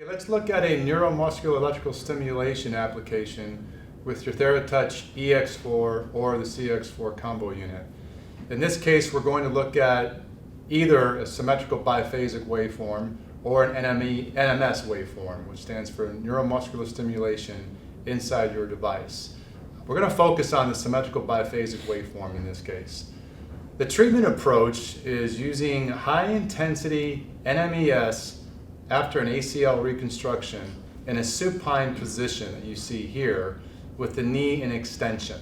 Okay, let's look at a neuromuscular electrical stimulation application with your TheraTouch EX4 or the CX4 combo unit. In this case, we're going to look at either a symmetrical biphasic waveform or an NMES waveform, which stands for neuromuscular stimulation inside your device. We're going to focus on the symmetrical biphasic waveform in this case. The treatment approach is using high-intensity NMES after an ACL reconstruction in a supine position that you see here with the knee in extension.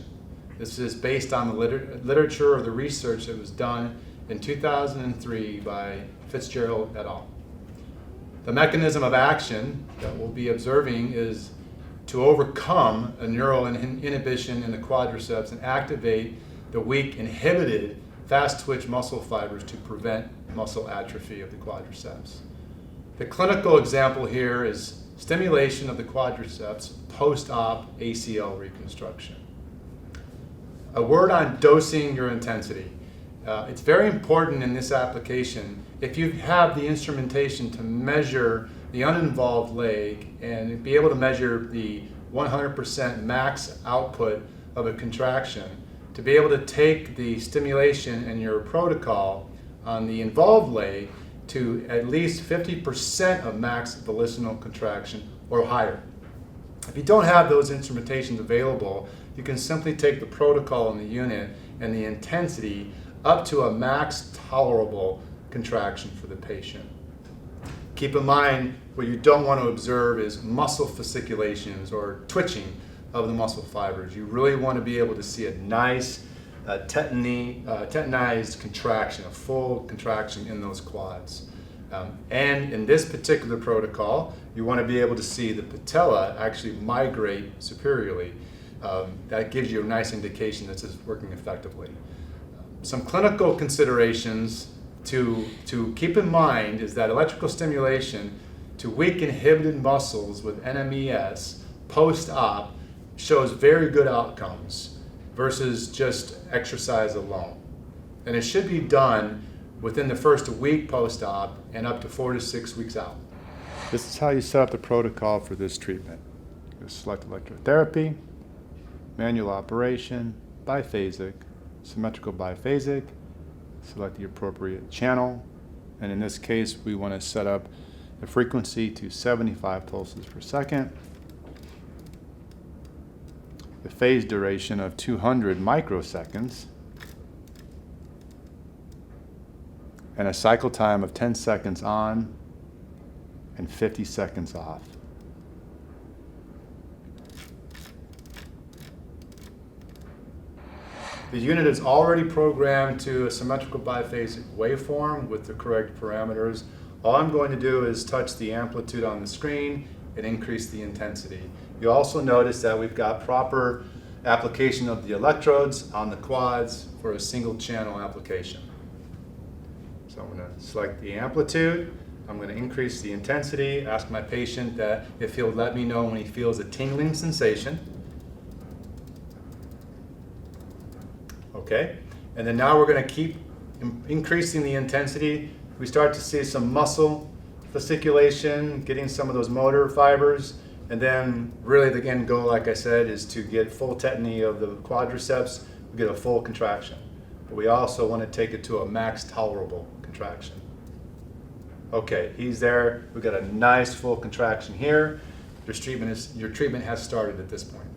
This is based on the literature or the research that was done in 2003 by Fitzgerald et al. The mechanism of action that we'll be observing is to overcome a neural inhibition in the quadriceps and activate the weak inhibited fast twitch muscle fibers to prevent muscle atrophy of the quadriceps. The clinical example here is stimulation of the quadriceps post-op ACL reconstruction. A word on dosing your intensity. It's very important in this application if you have the instrumentation to measure the uninvolved leg and be able to measure the 100% max output of a contraction, to be able to take the stimulation in your protocol on the involved leg to at least 50% of max volitional contraction or higher. If you don't have those instrumentations available, you can simply take the protocol in the unit and the intensity up to a max tolerable contraction for the patient. Keep in mind, what you don't want to observe is muscle fasciculations or twitching of the muscle fibers. You really want to be able to see a nice tetanized contraction, a full contraction in those quads. And in this particular protocol, you want to be able to see the patella actually migrate superiorly. That gives you a nice indication that it's working effectively. Some clinical considerations to keep in mind is that electrical stimulation to weak inhibited muscles with NMES post-op shows very good outcomes versus just exercise alone. And it should be done within the first week post-op and up to 4 to 6 weeks out. This is how you set up the protocol for this treatment. You select electrotherapy, manual operation, biphasic, symmetrical biphasic, select the appropriate channel, and in this case we want to set up the frequency to 75 pulses per second, the phase duration of 200 microseconds, and a cycle time of 10 seconds on and 50 seconds off. The unit is already programmed to a symmetrical biphasic waveform with the correct parameters. All I'm going to do is touch the amplitude on the screen and increase the intensity. You also notice that we've got proper application of the electrodes on the quads for a single channel application. So I'm going to select the amplitude. I'm going to increase the intensity, ask my patient that if he'll let me know when he feels a tingling sensation. Okay, and then now we're going to keep increasing the intensity. We start to see some muscle fasciculation, getting some of those motor fibers, and then really the end goal, like I said, is to get full tetany of the quadriceps, we get a full contraction. But we also want to take it to a max tolerable contraction. Okay, he's there. We've got a nice full contraction here. Your treatment has started at this point.